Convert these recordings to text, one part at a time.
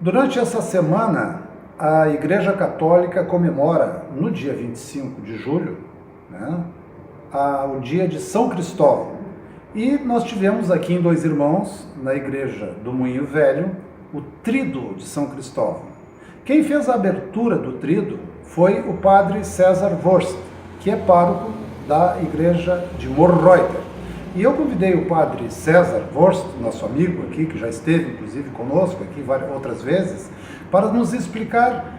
Durante essa semana, a Igreja Católica comemora, no dia 25 de julho, né, o dia de São Cristóvão. E nós tivemos aqui em Dois Irmãos, na Igreja do Moinho Velho, o Tríduo de São Cristóvão. Quem fez a abertura do Tríduo foi o padre César Wurst, que é pároco da Igreja de Morreuter. E eu convidei o padre César Wurst, nosso amigo aqui, que já esteve inclusive conosco aqui várias outras vezes, para nos explicar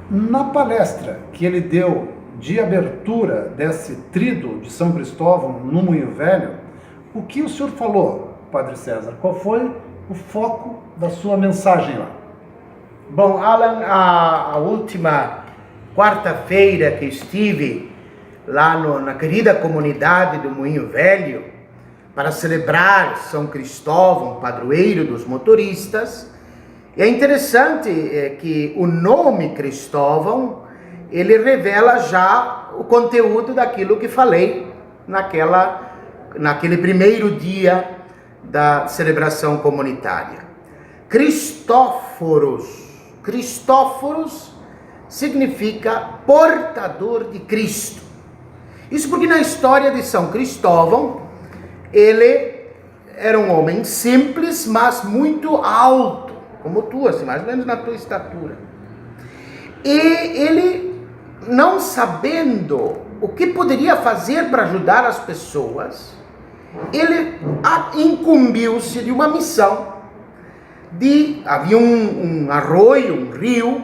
na palestra que ele deu de abertura desse Tríduo de São Cristóvão no Moinho Velho, o que o senhor falou, padre César? Qual foi o foco da sua mensagem lá? Bom, Alan, a última quarta-feira que estive lá na querida comunidade do Moinho Velho, para celebrar São Cristóvão, padroeiro dos motoristas, é interessante que o nome Cristóvão, ele revela já o conteúdo daquilo que falei naquele primeiro dia da celebração comunitária. Cristóforos significa portador de Cristo. Isso porque na história de São Cristóvão, ele era um homem simples, mas muito alto, como tu, assim, mais ou menos na tua estatura. E ele, não sabendo o que poderia fazer para ajudar as pessoas, ele incumbiu-se de uma missão. Havia um arroio, um rio,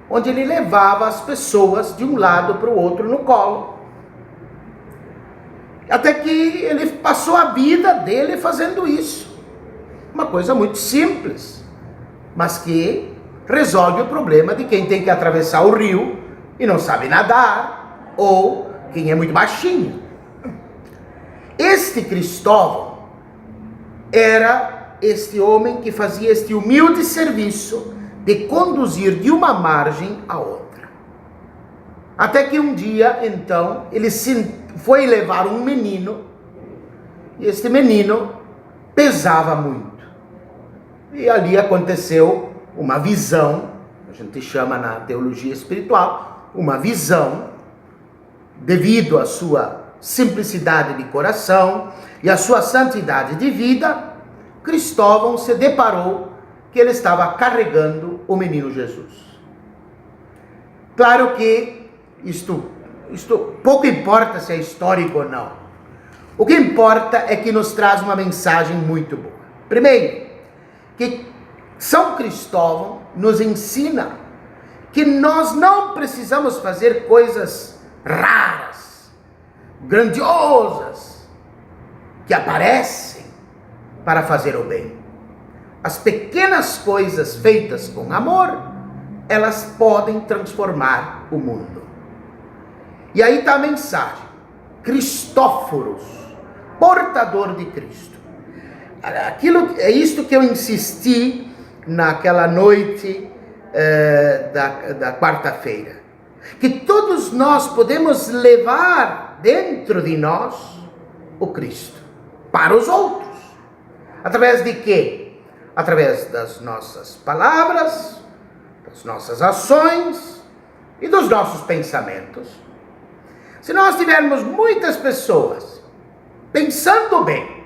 onde ele levava as pessoas de um lado para o outro no colo. Até que ele passou a vida dele fazendo isso. Uma coisa muito simples, mas que resolve o problema de quem tem que atravessar o rio e não sabe nadar, ou quem é muito baixinho. Este Cristóvão era este homem que fazia este humilde serviço de conduzir de uma margem a outra. Até que um dia, então, ele foi levar um menino, e este menino pesava muito. E ali aconteceu uma visão, a gente chama na teologia espiritual, uma visão, devido à sua simplicidade de coração e à sua santidade de vida, Cristóvão se deparou que ele estava carregando o menino Jesus. Claro que isto pouco importa se é histórico ou não. O que importa é que nos traz uma mensagem muito boa. Primeiro, que São Cristóvão nos ensina que nós não precisamos fazer coisas raras, grandiosas, que aparecem para fazer o bem. As pequenas coisas feitas com amor, elas podem transformar o mundo. E aí está a mensagem. Cristóforos, portador de Cristo. É isto que eu insisti naquela noite da quarta-feira. Que todos nós podemos levar dentro de nós o Cristo para os outros. Através de quê? Através das nossas palavras, das nossas ações e dos nossos pensamentos. Se nós tivermos muitas pessoas pensando bem,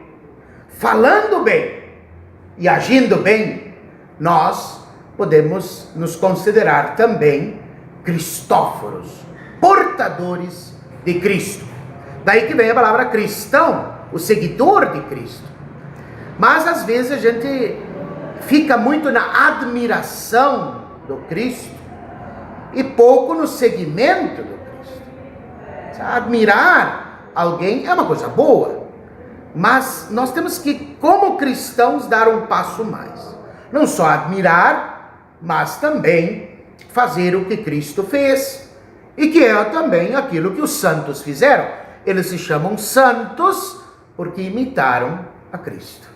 falando bem e agindo bem, nós podemos nos considerar também Cristóforos, portadores de Cristo. Daí que vem a palavra cristão, o seguidor de Cristo. Mas às vezes a gente fica muito na admiração do Cristo e pouco no seguimento do Cristo. Admirar alguém é uma coisa boa, mas nós temos que, como cristãos, dar um passo mais. Não só admirar, mas também fazer o que Cristo fez, e que é também aquilo que os santos fizeram. Eles se chamam santos porque imitaram a Cristo.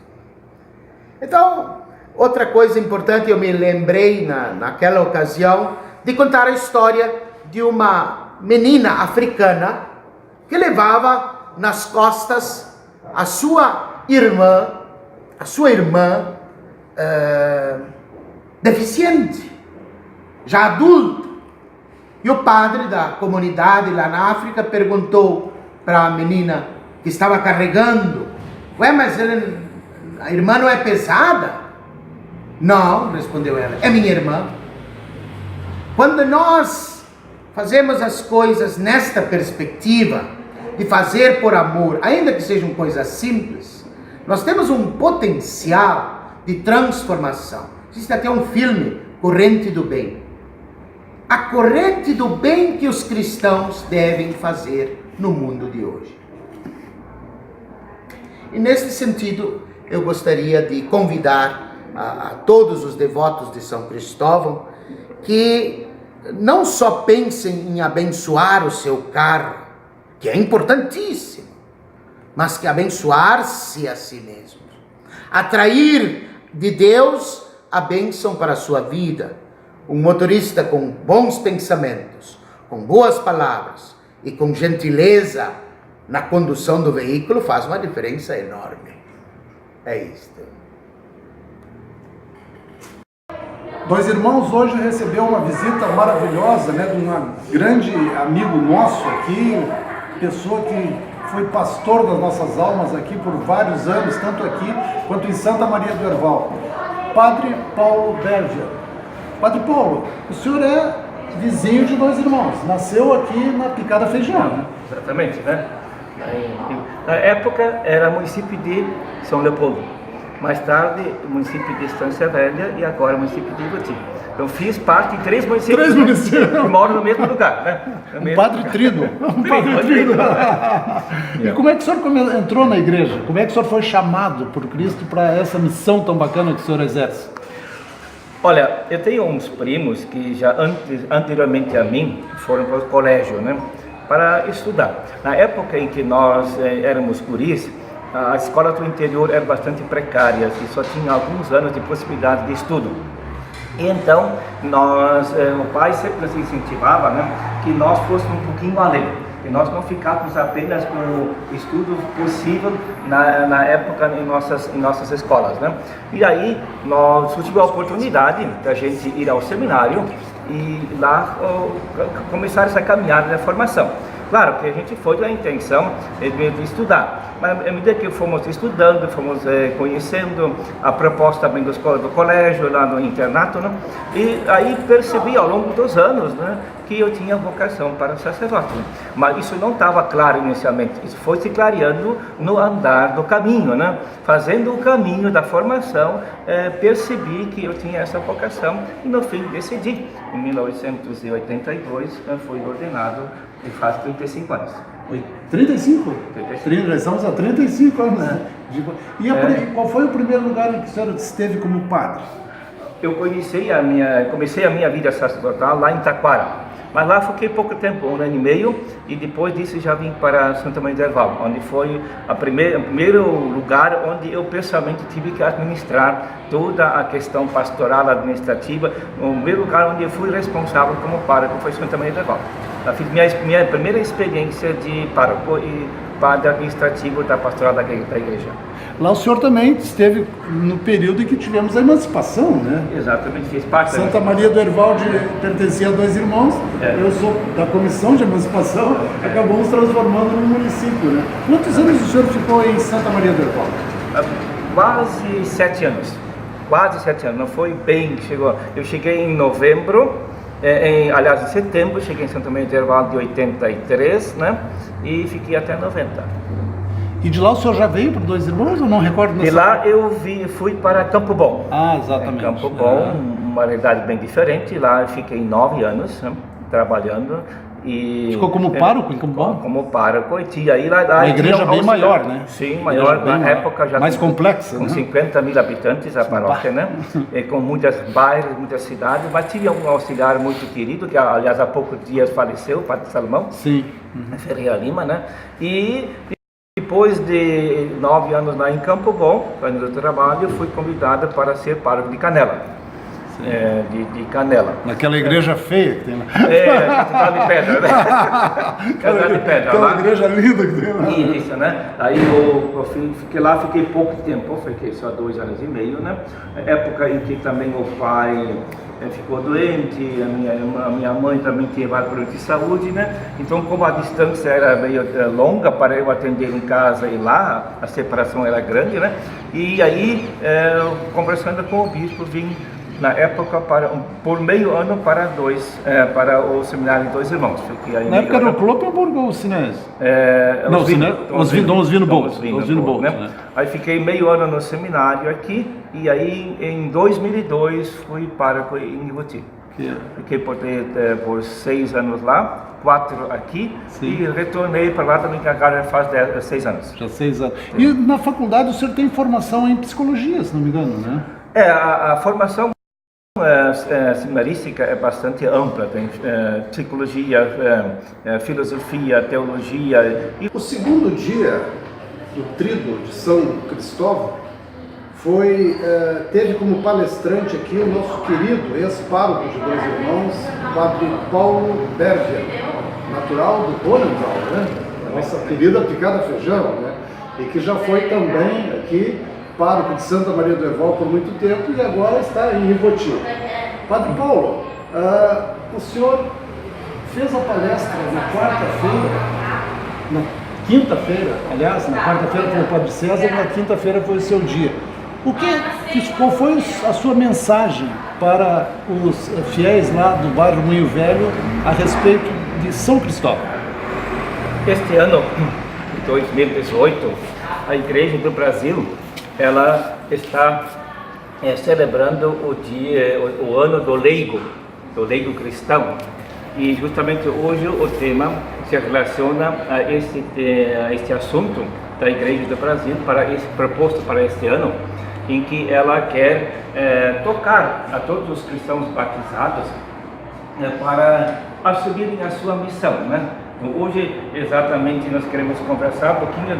Então, outra coisa importante, eu me lembrei naquela ocasião de contar a história de uma menina africana que levava nas costas a sua irmã deficiente, já adulto. E o padre da comunidade lá na África perguntou para a menina que estava carregando: ué, mas a irmã não é pesada? Não, respondeu ela, é minha irmã. Quando nós fazemos as coisas nesta perspectiva de fazer por amor, ainda que sejam coisas simples, nós temos um potencial de transformação. Existe até um filme, Corrente do Bem. A corrente do bem que os cristãos devem fazer no mundo de hoje. E nesse sentido, eu gostaria de convidar a todos os devotos de São Cristóvão que não só pensem em abençoar o seu carro, que é importantíssimo, mas que abençoar-se a si mesmo, atrair de Deus a bênção para a sua vida. Um motorista com bons pensamentos, com boas palavras e com gentileza na condução do veículo faz uma diferença enorme. É isto. Dois Irmãos hoje recebeu uma visita maravilhosa, né, de um grande amigo nosso aqui, pessoa que foi pastor das nossas almas aqui por vários anos, tanto aqui quanto em Santa Maria do Herval, Padre Paulo Berger. Padre Paulo, o senhor é vizinho de Dois Irmãos, nasceu aqui na Picada Feijão, né? Exatamente, né? Na época era município de São Leopoldo, mais tarde município de Estância Velha e agora município de Ivoti. Eu fiz parte de três municípios, que moram no mesmo lugar, né? Padre Trino. Padre Trino. E como é que o senhor entrou na igreja? Como é que o senhor foi chamado por Cristo para essa missão tão bacana que o senhor exerce? Olha, eu tenho uns primos que já anteriormente a mim foram para o colégio, né, para estudar. Na época em que nós éramos guris, a escola do interior era bastante precária e só tinha alguns anos de possibilidade de estudo. E então, o pai sempre nos incentivava, né, que nós fôssemos um pouquinho além, que nós não ficássemos apenas com o estudo possível na época em nossas escolas, né? E aí nós tivemos a oportunidade da gente ir ao seminário e lá começar essa caminhada da formação. Claro que a gente foi com a intenção de estudar, mas à medida que fomos estudando, fomos conhecendo a proposta também do colégio, lá no internato, né? E aí percebi ao longo dos anos, né, que eu tinha vocação para o sacerdócio. Mas isso não estava claro inicialmente, isso foi se clareando no andar do caminho, né? Fazendo o caminho da formação, percebi que eu tinha essa vocação e no fim decidi. Em 1982 fui ordenado e faz 35 anos. 35? 35. Já estamos há 35 anos. Né? E qual foi o primeiro lugar em que o senhor esteve como padre? Eu comecei a minha vida sacerdotal lá em Taquara. Mas lá fiquei pouco tempo, 1 ano e meio, e depois disso já vim para Santa Maria do Herval, onde foi o primeiro lugar onde eu pessoalmente tive que administrar toda a questão pastoral administrativa. O primeiro lugar onde eu fui responsável como pároco foi Santa Maria do Herval. Eu fiz minha primeira experiência de pároco e padre administrativo da pastoral da igreja. Lá o senhor também esteve no período em que tivemos a emancipação, né? Exatamente, fiz parte da Santa Maria do Herval pertencia a Dois Irmãos, eu sou da comissão de emancipação, acabamos transformando num município, né? Quantos anos o senhor ficou em Santa Maria do Herval? Quase 7 anos, não foi bem, eu cheguei em novembro, aliás em setembro, cheguei em Santa Maria do Herval de 83, né? E fiquei até 90. E de lá o senhor já veio para Dois Irmãos ou não recordo? De lá eu fui para Campo Bom. Ah, exatamente. Campo Bom, uma realidade bem diferente. Lá eu fiquei 9 anos, né, trabalhando. E ficou como pároco em Campo Bom? Como pároco. E aí lá a igreja bem maior, né? Sim, maior. Na época já mais complexa, com né? 50 mil habitantes a paróquia, né? E com muitas bairros, muitas cidades. Mas tive um auxiliar muito querido, que aliás há poucos dias faleceu, o Padre Salomão. Sim. Ferreira Lima, né? E depois de 9 anos lá em Campo Bom, fazendo o trabalho, fui convidado para ser pároco de Canela. de canela. Naquela igreja feia que tem lá. Catedral de Pedra, né? Catedral de Pedra. Aquela Lá. igreja linda que tem lá. Isso, né? Aí eu fiquei lá, fiquei pouco tempo, fiquei só 2 anos e meio, né? Época em que também o pai ficou doente, a minha mãe também teve vários problemas de saúde, né? Então, como a distância era meio longa para eu atender em casa e lá, a separação era grande, né? E aí, conversando com o bispo, vim na época por meio ano para o seminário Dois Irmãos. Fiquei aí na época era o Kloppenburg ou o Sinés? Oswino Bolt, né? Aí fiquei meio ano no seminário aqui, e aí em 2002 fui pároco em Ivoti. Fiquei por 6 anos lá, 4 aqui. Sim. E retornei para lá também, que agora faz 6 anos. Já 6 anos. E na faculdade o senhor tem formação em psicologia, se não me engano, né? A formação seminarística é bastante ampla, tem psicologia, filosofia, teologia. O segundo dia do Tríduo de São Cristóvão teve como palestrante aqui o nosso querido ex-pároco de Dois Irmãos, Padre Paulo Berger, natural do Bonental, né? A nossa querida Picada Feijão, né? E que já foi também aqui pároco de Santa Maria do Herval por muito tempo e agora está em Ivoti. Padre Paulo, o senhor fez a palestra na quinta-feira, aliás, na quarta-feira foi o Padre César, na quinta-feira foi o seu dia. Qual foi a sua mensagem para os fiéis lá do bairro Moinho Velho a respeito de São Cristóvão? Este ano, 2018, a Igreja do Brasil ela está celebrando o ano do leigo cristão, e justamente hoje o tema se relaciona a este assunto da Igreja do Brasil proposto para este ano, em que ela quer tocar a todos os cristãos batizados para assumirem a sua missão, né? Hoje, exatamente, nós queremos conversar um pouquinho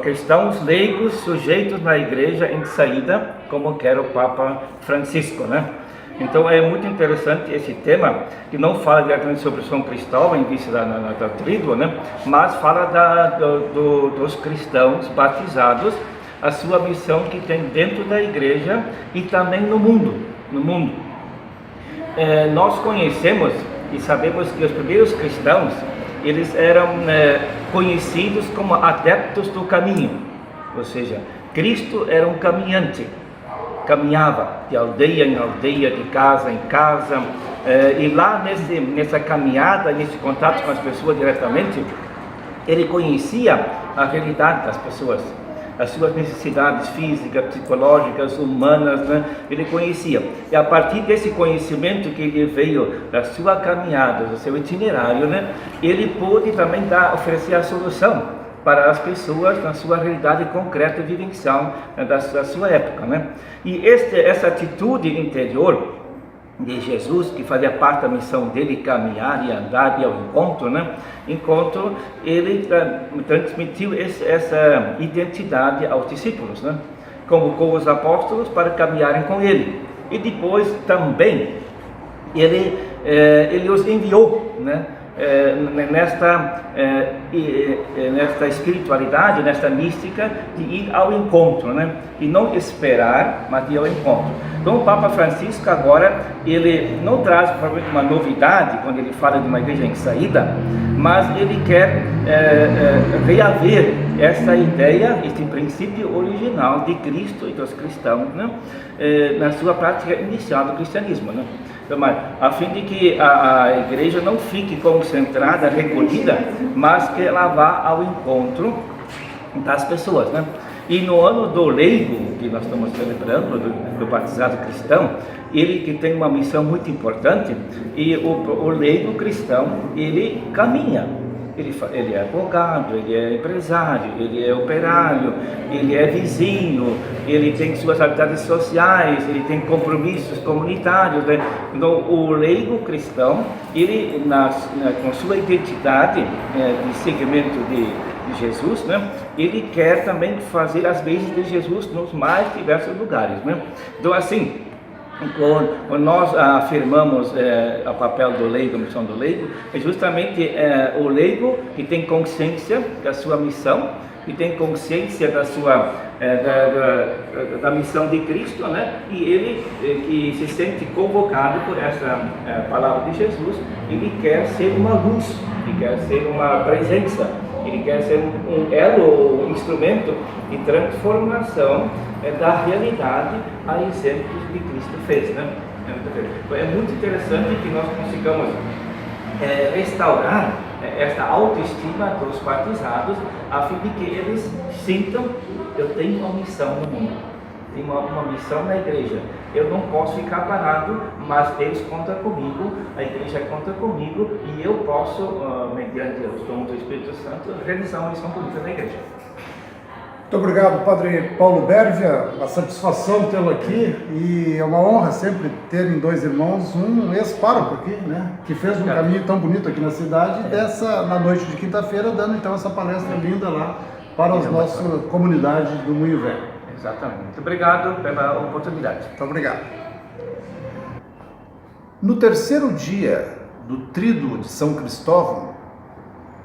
cristãos leigos sujeitos na igreja em saída, como quer o Papa Francisco, né? Então é muito interessante esse tema, que não fala diretamente sobre São Cristóvão em vista da Tríduo, né? Mas fala dos cristãos batizados, a sua missão que tem dentro da igreja e também no mundo. Nós conhecemos e sabemos que os primeiros cristãos, eles eram conhecidos como adeptos do caminho, ou seja, Cristo era um caminhante, caminhava de aldeia em aldeia, de casa em casa, e lá nessa caminhada, nesse contato com as pessoas diretamente, ele conhecia a realidade das pessoas, as suas necessidades físicas, psicológicas, humanas, né? Ele conhecia. E a partir desse conhecimento que ele veio da sua caminhada, do seu itinerário, né? Ele pôde também oferecer a solução para as pessoas na sua realidade concreta e vivencial, né? da sua época, né? E essa atitude interior de Jesus, que fazia parte da missão dele, caminhar e andar e ao encontro, né? Ele transmitiu essa identidade aos discípulos, né? Convocou os apóstolos para caminharem com ele, e depois também ele os enviou, né? Nesta espiritualidade, nesta mística de ir ao encontro, né? E não esperar, mas ir ao encontro. Então o Papa Francisco agora, ele não traz provavelmente uma novidade quando ele fala de uma igreja em saída, mas ele quer reaver essa ideia, esse princípio original de Cristo e dos cristãos, né? Na sua prática inicial do cristianismo, né? A fim de que a igreja não fique concentrada, recolhida, mas que ela vá ao encontro das pessoas, né? E no ano do leigo, que nós estamos celebrando, do batizado cristão, ele que tem uma missão muito importante, e o leigo cristão, ele caminha. Ele é advogado, ele é empresário, ele é operário, ele é vizinho, ele tem suas atividades sociais, ele tem compromissos comunitários, né? Então, o leigo cristão, ele, com sua identidade de seguimento de Jesus, né? Ele quer também fazer as vezes de Jesus nos mais diversos lugares, né? Então, assim, Quando nós afirmamos o papel do leigo, a missão do leigo, é justamente o leigo que tem consciência da sua missão, que tem consciência da sua da missão de Cristo, né? E ele que se sente convocado por essa palavra de Jesus, ele quer ser uma luz, ele quer ser uma presença, ele quer ser um elo, um instrumento de transformação da realidade a exemplos que Cristo fez, né? Então, é muito interessante que nós consigamos restaurar esta autoestima dos batizados, a fim de que eles sintam: eu tenho uma missão no mundo, tenho uma missão na igreja, eu não posso ficar parado, mas Deus conta comigo, a igreja conta comigo, e eu posso, mediante os dons do Espírito Santo, realizar uma missão bonita na igreja. Muito obrigado, Padre Paulo Bérvia, a satisfação tê-lo aqui, e é uma honra sempre ter em Dois Irmãos um ex-pároco aqui, né, que fez um caminho tão bonito aqui na cidade, na noite de quinta-feira, dando então essa palestra linda lá para a nossa comunidade do Moinho Velho. Exatamente. Muito obrigado pela oportunidade. Muito obrigado. No terceiro dia do Tríduo de São Cristóvão,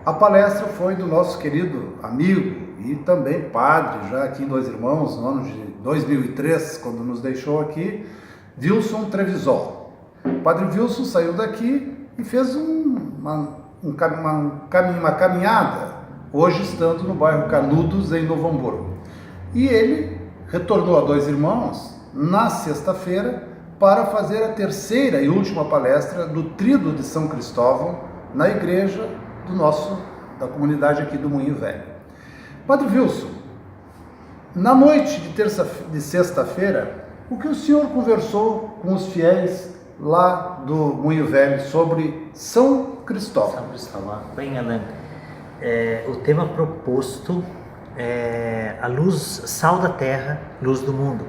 a palestra foi do nosso querido amigo e também padre, já aqui em Dois Irmãos, no ano de 2003, quando nos deixou aqui, Wilson Trevisol. O padre Wilson saiu daqui e fez uma caminhada, hoje estando no bairro Canudos, em Novo Hamburgo. E ele retornou a Dois Irmãos na sexta-feira para fazer a terceira e última palestra do Tríduo de São Cristóvão na igreja da comunidade aqui do Moinho Velho. Padre Wilson, na noite de sexta-feira, o que o senhor conversou com os fiéis lá do Moinho Velho sobre São Cristóvão? São Cristóvão. Bem, Alan, o tema proposto é a luz, sal da terra, luz do mundo.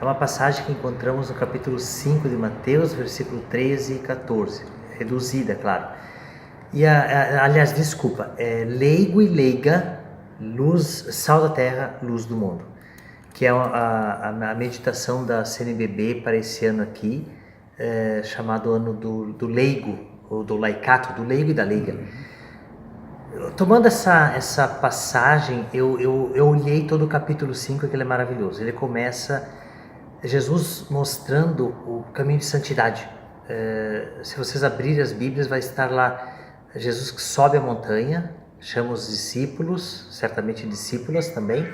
É uma passagem que encontramos no capítulo 5 de Mateus, versículo 13 e 14, reduzida, claro. E, aliás, desculpa, leigo e leiga, luz, sal da terra, luz do mundo, que é a meditação da CNBB para esse ano aqui, chamado ano do leigo, ou do laicato, do leigo e da leiga. Tomando essa passagem, eu olhei todo o capítulo 5, que ele é maravilhoso. Ele começa Jesus mostrando o caminho de santidade. Se vocês abrirem as Bíblias, vai estar lá Jesus que sobe a montanha, chama os discípulos, certamente discípulas também,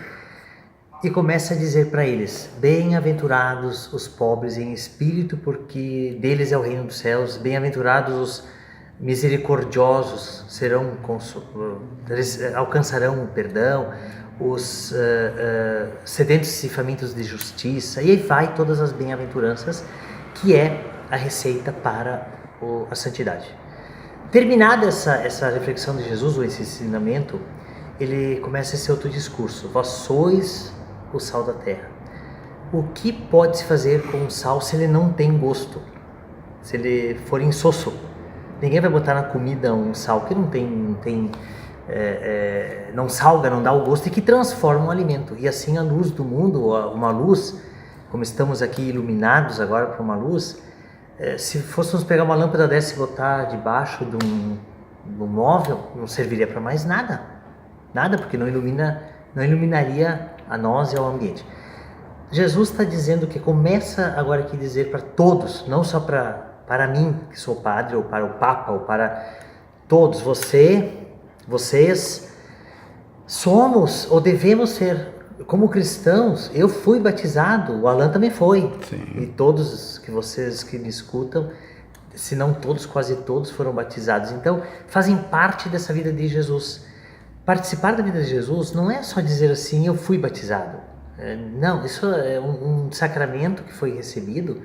e começa a dizer para eles: bem-aventurados os pobres em espírito, porque deles é o reino dos céus. Bem-aventurados os misericordiosos, eles alcançarão o perdão. Os sedentos e famintos de justiça, e aí vai todas as bem-aventuranças, que é a receita para a santidade. Terminada essa reflexão de Jesus, ou esse ensinamento, ele começa esse outro discurso: vós sois o sal da terra. O que pode se fazer com o sal se ele não tem gosto? Se ele for insosso? Ninguém vai botar na comida um sal que não salga, não dá o gosto, e que transforma um alimento. E assim a luz do mundo, uma luz, como estamos aqui iluminados agora por uma luz, se fôssemos pegar uma lâmpada dessa e botar debaixo de um móvel, não serviria para mais nada, porque não iluminaria a nós e ao ambiente. Jesus está dizendo que começa agora aqui a dizer para todos, não só para mim, que sou padre, ou para o Papa, ou para todos, vocês somos ou devemos ser, como cristãos. Eu fui batizado, o Alan também foi. Sim. E todos vocês que me escutam, se não todos, quase todos foram batizados. Então, fazem parte dessa vida de Jesus. Participar da vida de Jesus não é só dizer assim: eu fui batizado. Não, isso é um sacramento que foi recebido,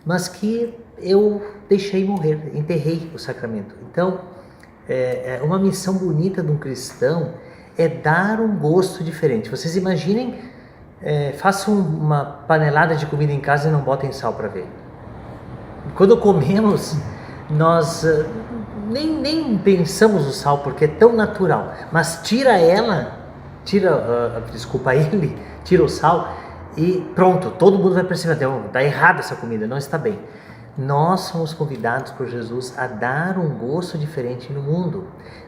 mas que eu deixei morrer, enterrei o sacramento. Então, uma missão bonita de um cristão é dar um gosto diferente. Vocês imaginem, façam uma panelada de comida em casa e não botem sal para ver. Quando comemos, nós nem pensamos no sal, porque é tão natural, mas tira o sal, e pronto, todo mundo vai perceber, está errada essa comida, não está bem. Nós somos convidados por Jesus a dar um gosto diferente no mundo.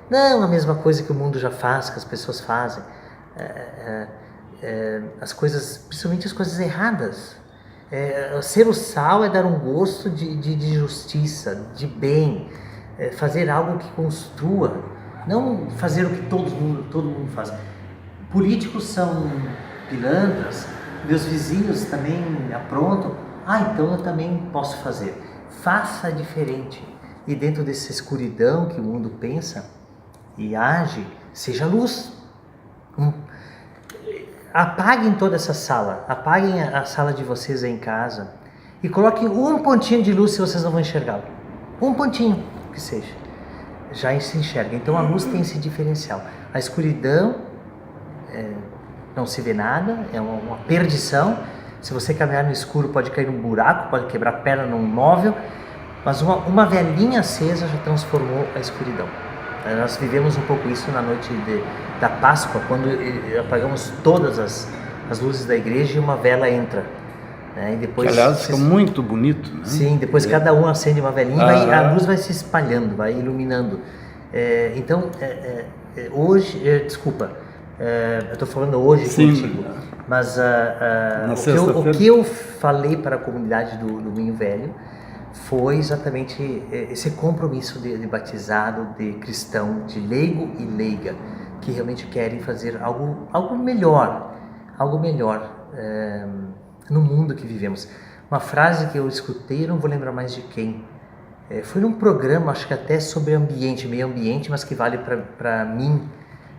Não a mesma coisa que o mundo já faz, que as pessoas fazem. As coisas, principalmente as coisas erradas. Ser o sal é dar um gosto de justiça, de bem, fazer algo que construa, não fazer o que todo mundo faz. Políticos são pilantras, meus vizinhos também aprontam, então eu também posso fazer. Faça diferente. E dentro dessa escuridão que o mundo pensa e age, seja luz. Apaguem toda essa sala, apaguem a sala de vocês aí em casa e coloquem um pontinho de luz se vocês não vão enxergá-lo. Um pontinho que seja. Já se enxerga. Então a luz tem esse diferencial. A escuridão não se vê nada, é uma perdição. Se você caminhar no escuro pode cair num buraco, pode quebrar a perna num móvel, mas uma velinha acesa já transformou a escuridão. Nós vivemos um pouco isso na noite da Páscoa, quando apagamos todas as luzes da igreja e uma vela entra. E depois, que, aliás, fica muito bonito, né? Sim, depois cada um acende uma velinha e a luz vai se espalhando, vai iluminando. Então, hoje, desculpa, eu estou falando hoje contigo, mas o que eu falei para a comunidade do Moinho Velho foi exatamente esse compromisso de batizado, de cristão, de leigo e leiga, que realmente querem fazer algo melhor no mundo que vivemos. Uma frase que eu escutei, não vou lembrar mais de quem, foi num programa, acho que até sobre ambiente, meio ambiente, mas que vale para mim,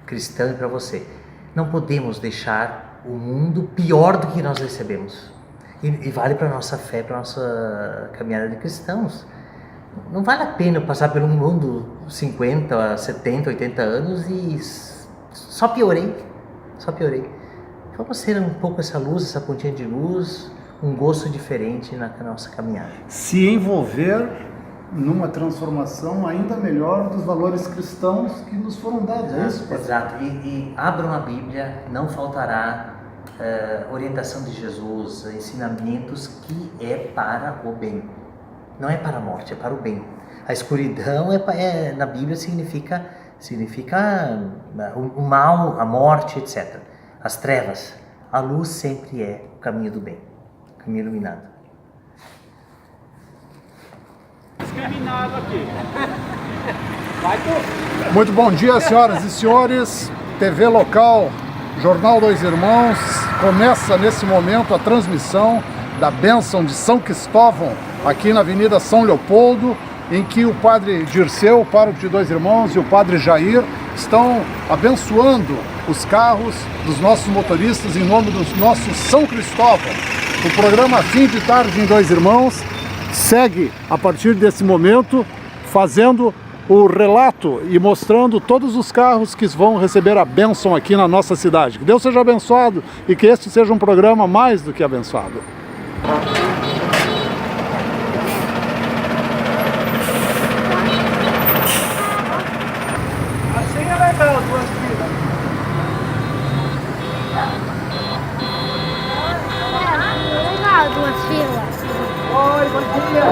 cristão, e para você. Não podemos deixar o mundo pior do que nós recebemos. E vale para a nossa fé, para a nossa caminhada de cristãos. Não vale a pena eu passar por um mundo 50, 70, 80 anos e só piorei. Vamos ter um pouco essa luz, essa pontinha de luz, um gosto diferente na nossa caminhada. Se envolver numa transformação ainda melhor dos valores cristãos que nos foram dados. É isso? Exato. E abram a Bíblia, não faltará orientação de Jesus, ensinamentos que é para o bem. Não é para a morte, é para o bem. A escuridão na Bíblia significa o mal, a morte, etc. As trevas. A luz sempre é o caminho do bem, o caminho iluminado. Discriminado aqui. Muito bom dia, senhoras e senhores. TV local, Jornal Dois Irmãos, começa nesse momento a transmissão da bênção de São Cristóvão, aqui na Avenida São Leopoldo, em que o padre Dirceu, o pároco de Dois Irmãos, e o padre Jair estão abençoando os carros dos nossos motoristas em nome do nosso São Cristóvão. O programa Fim de Tarde em Dois Irmãos segue a partir desse momento fazendo o relato e mostrando todos os carros que vão receber a bênção aqui na nossa cidade. Que Deus seja abençoado e que este seja um programa mais do que abençoado. Assim é legal, duas filas. Legal, duas filas. Oi, bom dia.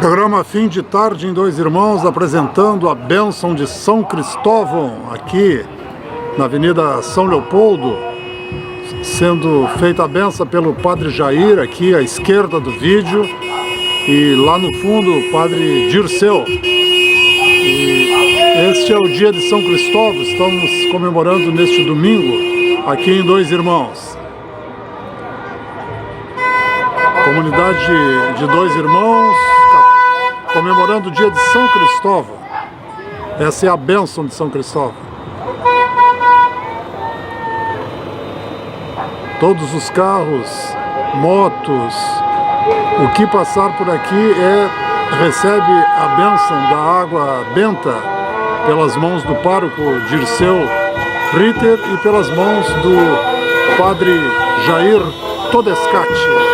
Programa Fim de Tarde em Dois Irmãos, apresentando a bênção de São Cristóvão, aqui na Avenida São Leopoldo, sendo feita a bênção pelo Padre Jair, aqui à esquerda do vídeo, e lá no fundo o Padre Dirceu. E este é o dia de São Cristóvão, estamos comemorando neste domingo, aqui em Dois Irmãos. Comunidade de Dois Irmãos, comemorando o dia de São Cristóvão. Essa é a bênção de São Cristóvão. Todos os carros, motos, o que passar por aqui recebe a bênção da água benta pelas mãos do pároco Dirceu Ritter e pelas mãos do Padre Jair Todescati.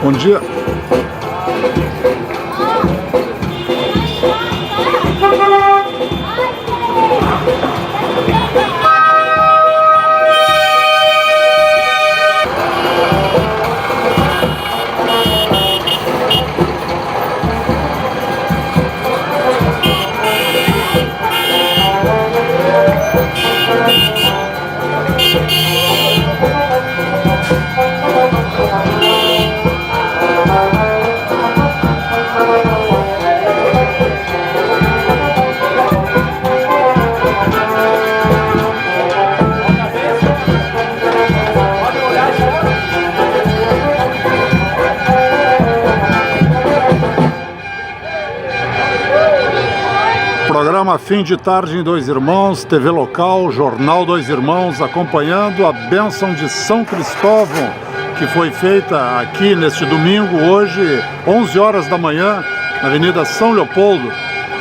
Bom dia. Programa Fim de Tarde em Dois Irmãos, TV local, Jornal Dois Irmãos, acompanhando a bênção de São Cristóvão, que foi feita aqui neste domingo, hoje, 11 horas da manhã, na Avenida São Leopoldo.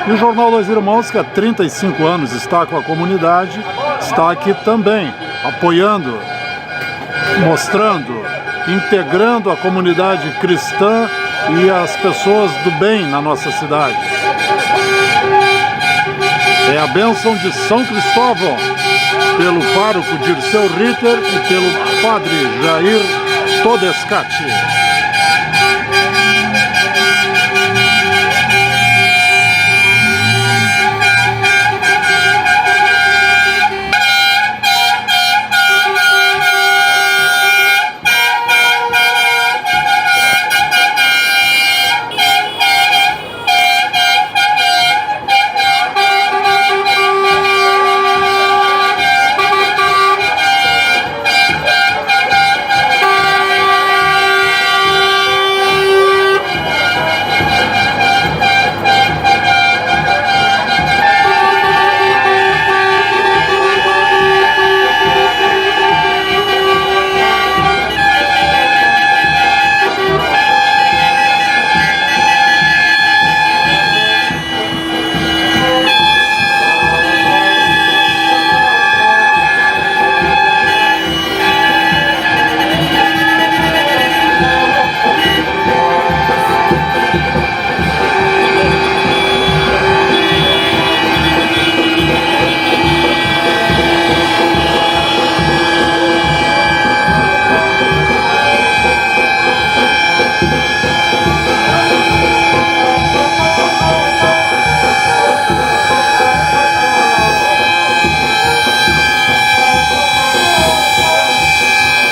E o Jornal Dois Irmãos, que há 35 anos está com a comunidade, está aqui também, apoiando, mostrando, integrando a comunidade cristã e as pessoas do bem na nossa cidade. É a bênção de São Cristóvão, pelo pároco Dirceu Ritter e pelo padre Jair Todescati.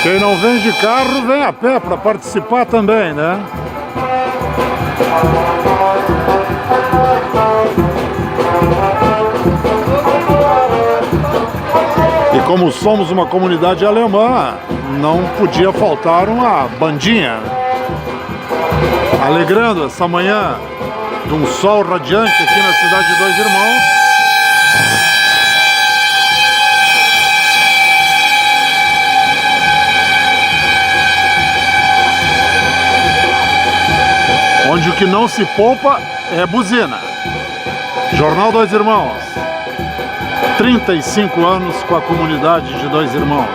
Quem não vem de carro, vem a pé para participar também, né? E como somos uma comunidade alemã, não podia faltar uma bandinha, alegrando essa manhã de um sol radiante aqui na cidade de Dois Irmãos. Onde o que não se poupa é buzina. Jornal Dois Irmãos. 35 anos com a comunidade de Dois Irmãos.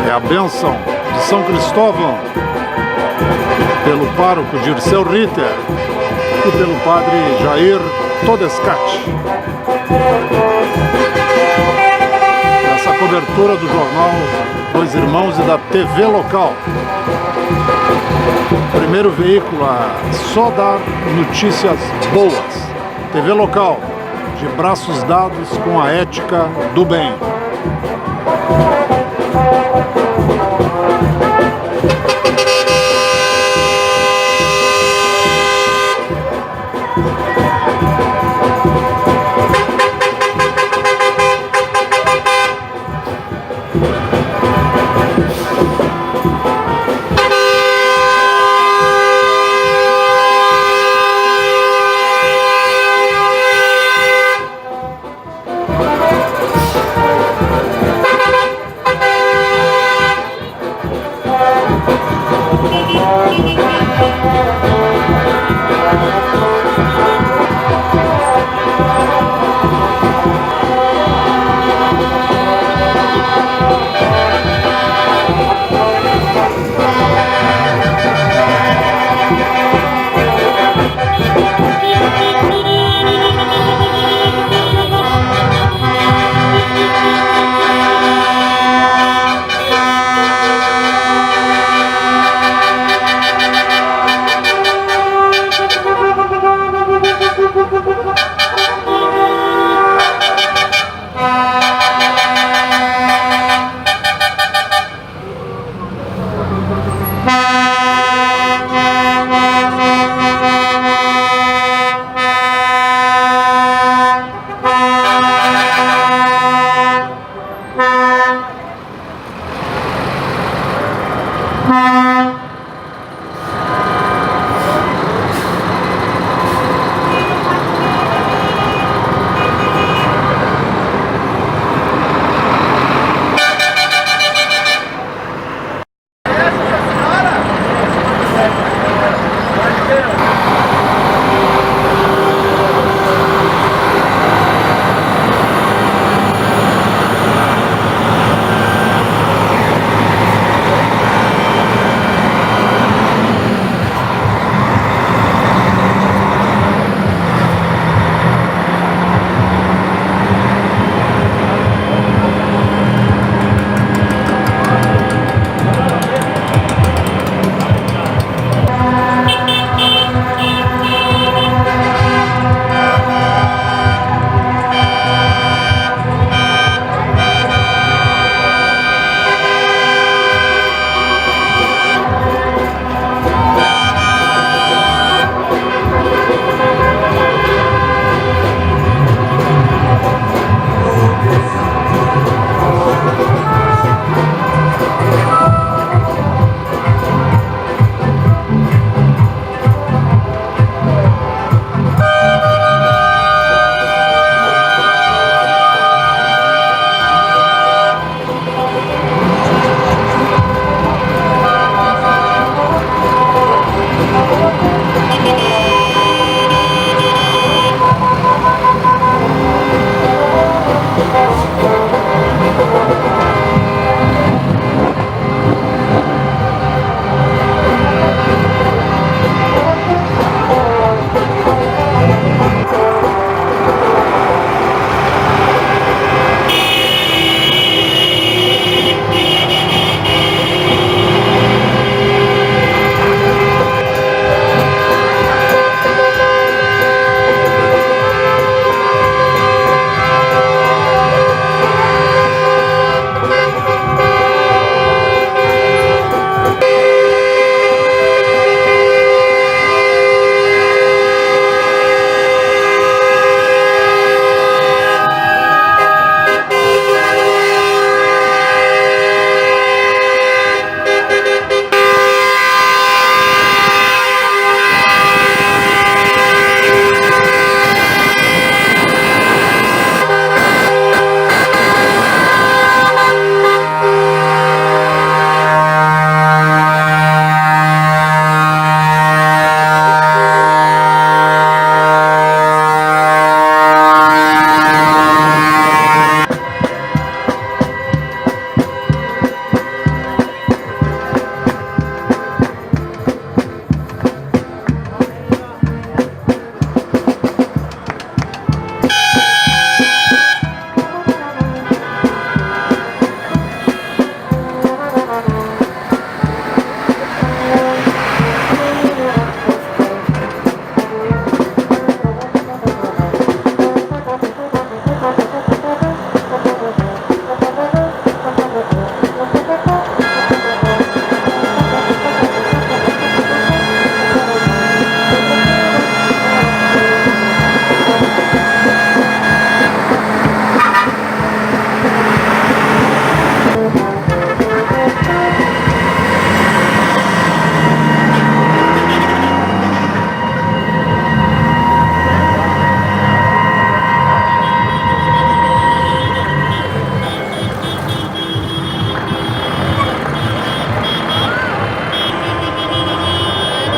É a bênção de São Cristóvão, pelo pároco Dirceu Ritter e pelo padre Jair Todescati. Essa cobertura do jornal Dois Irmãos e da TV local. Primeiro veículo a só dar notícias boas. TV local, de braços dados com a ética do bem.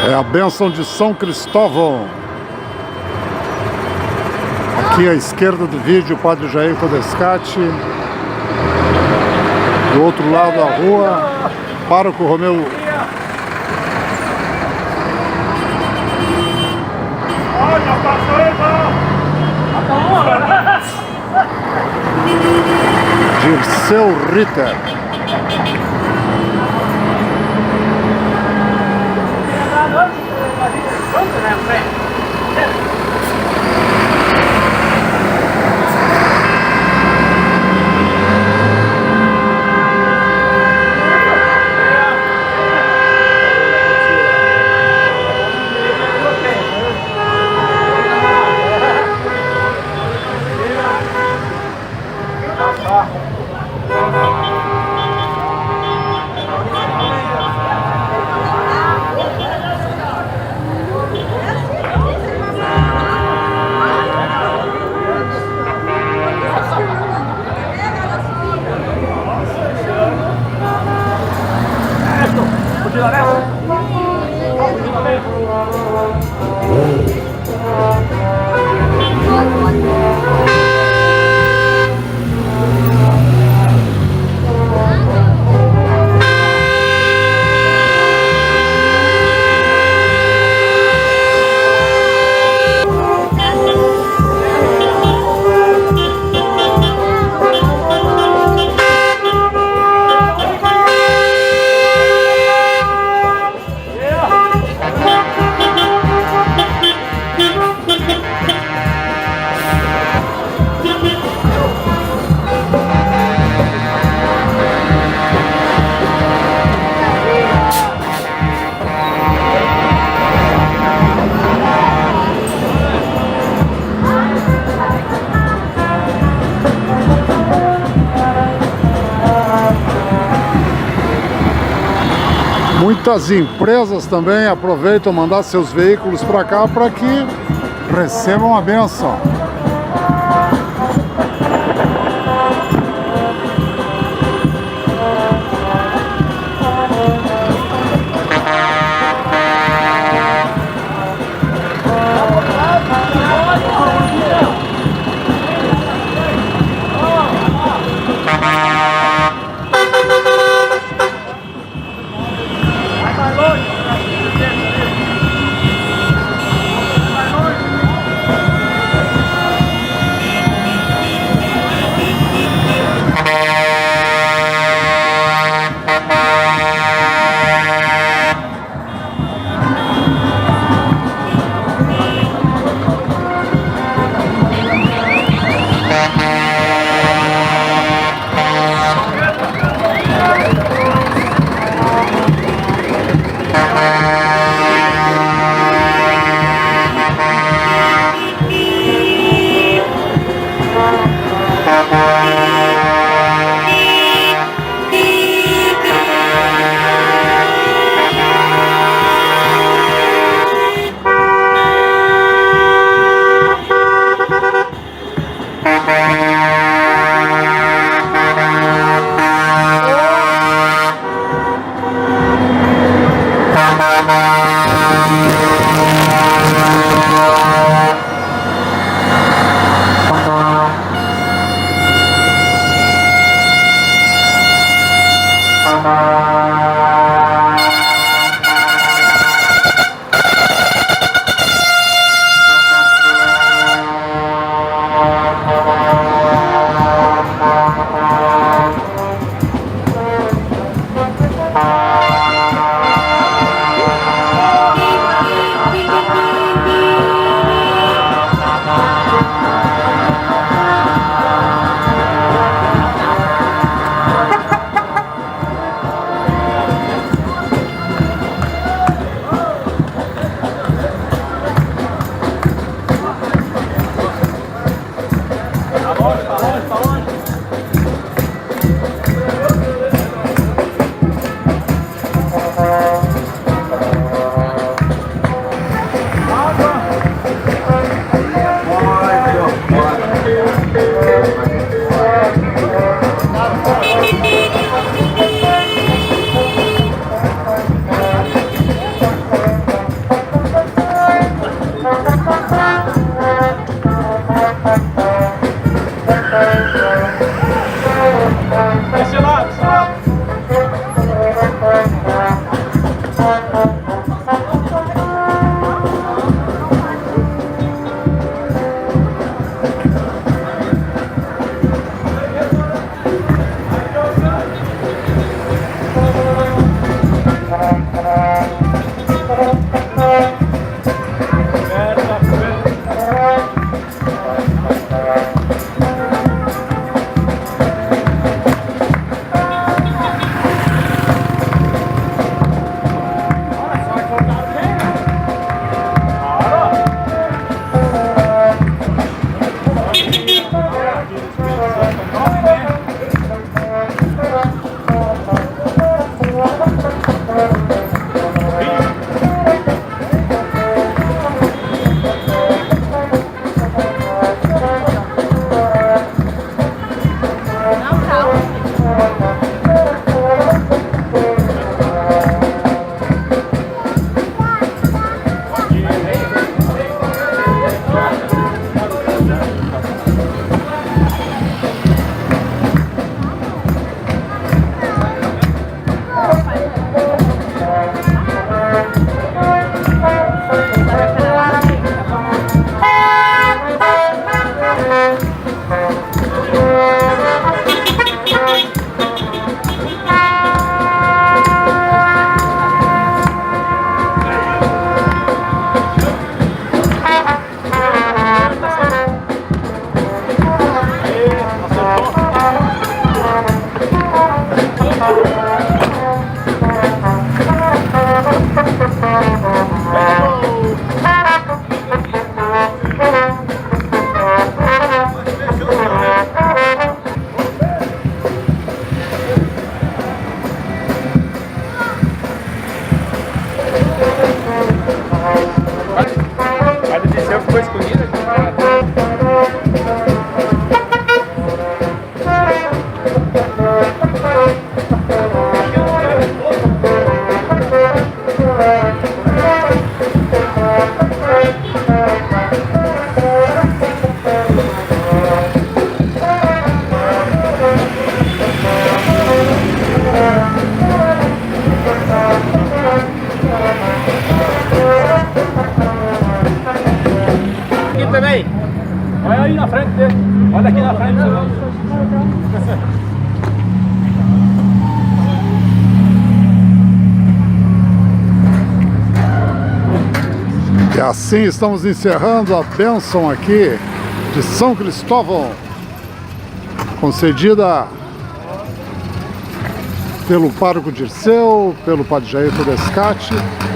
É a bênção de São Cristóvão. Aqui à esquerda do vídeo, o Padre Jair Todescati. Do outro lado da rua, Pároco Romeu. Olha, passou aí, Dirceu Ritter. Muitas empresas também aproveitam mandar seus veículos para cá para que recebam a bênção. Olha aí na frente dele. Olha aqui na frente. E assim estamos encerrando a bênção aqui de São Cristóvão, concedida pelo pároco Dirceu, pelo padre Jair Tedescati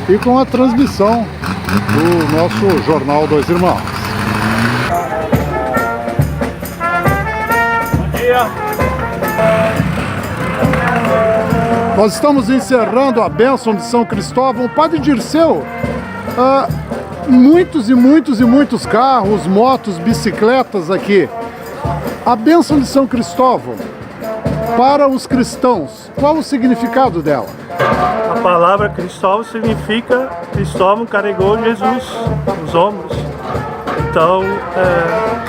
e com a transmissão do nosso jornal Dois Irmãos. Bom dia. Nós estamos encerrando a bênção de São Cristóvão. Padre Dirceu, muitos carros, motos, bicicletas aqui. A bênção de São Cristóvão, para os cristãos, qual o significado dela? A palavra Cristóvão significa Cristóvão carregou Jesus nos ombros. Então,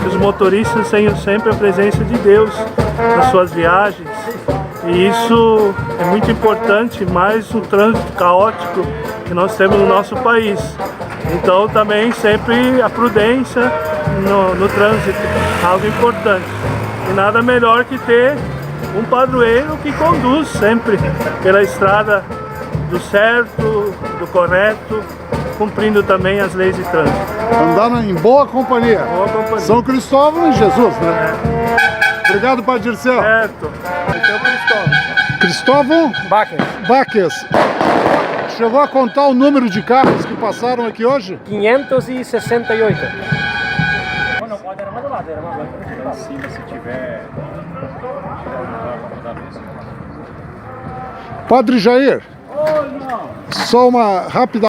os motoristas têm sempre a presença de Deus nas suas viagens. E isso é muito importante, mais o trânsito caótico que nós temos no nosso país. Então também sempre a prudência no trânsito, algo importante. E nada melhor que ter um padroeiro que conduz sempre pela estrada do certo, do correto, cumprindo também as leis de trânsito. Andar em boa companhia. Boa companhia. São Cristóvão e Jesus, né? Obrigado, Padre Dirceu. Certo. Então, Cristóvão Baques, Baques. Chegou a contar o número de carros que passaram aqui hoje? 568. Padre Jair, só uma rápida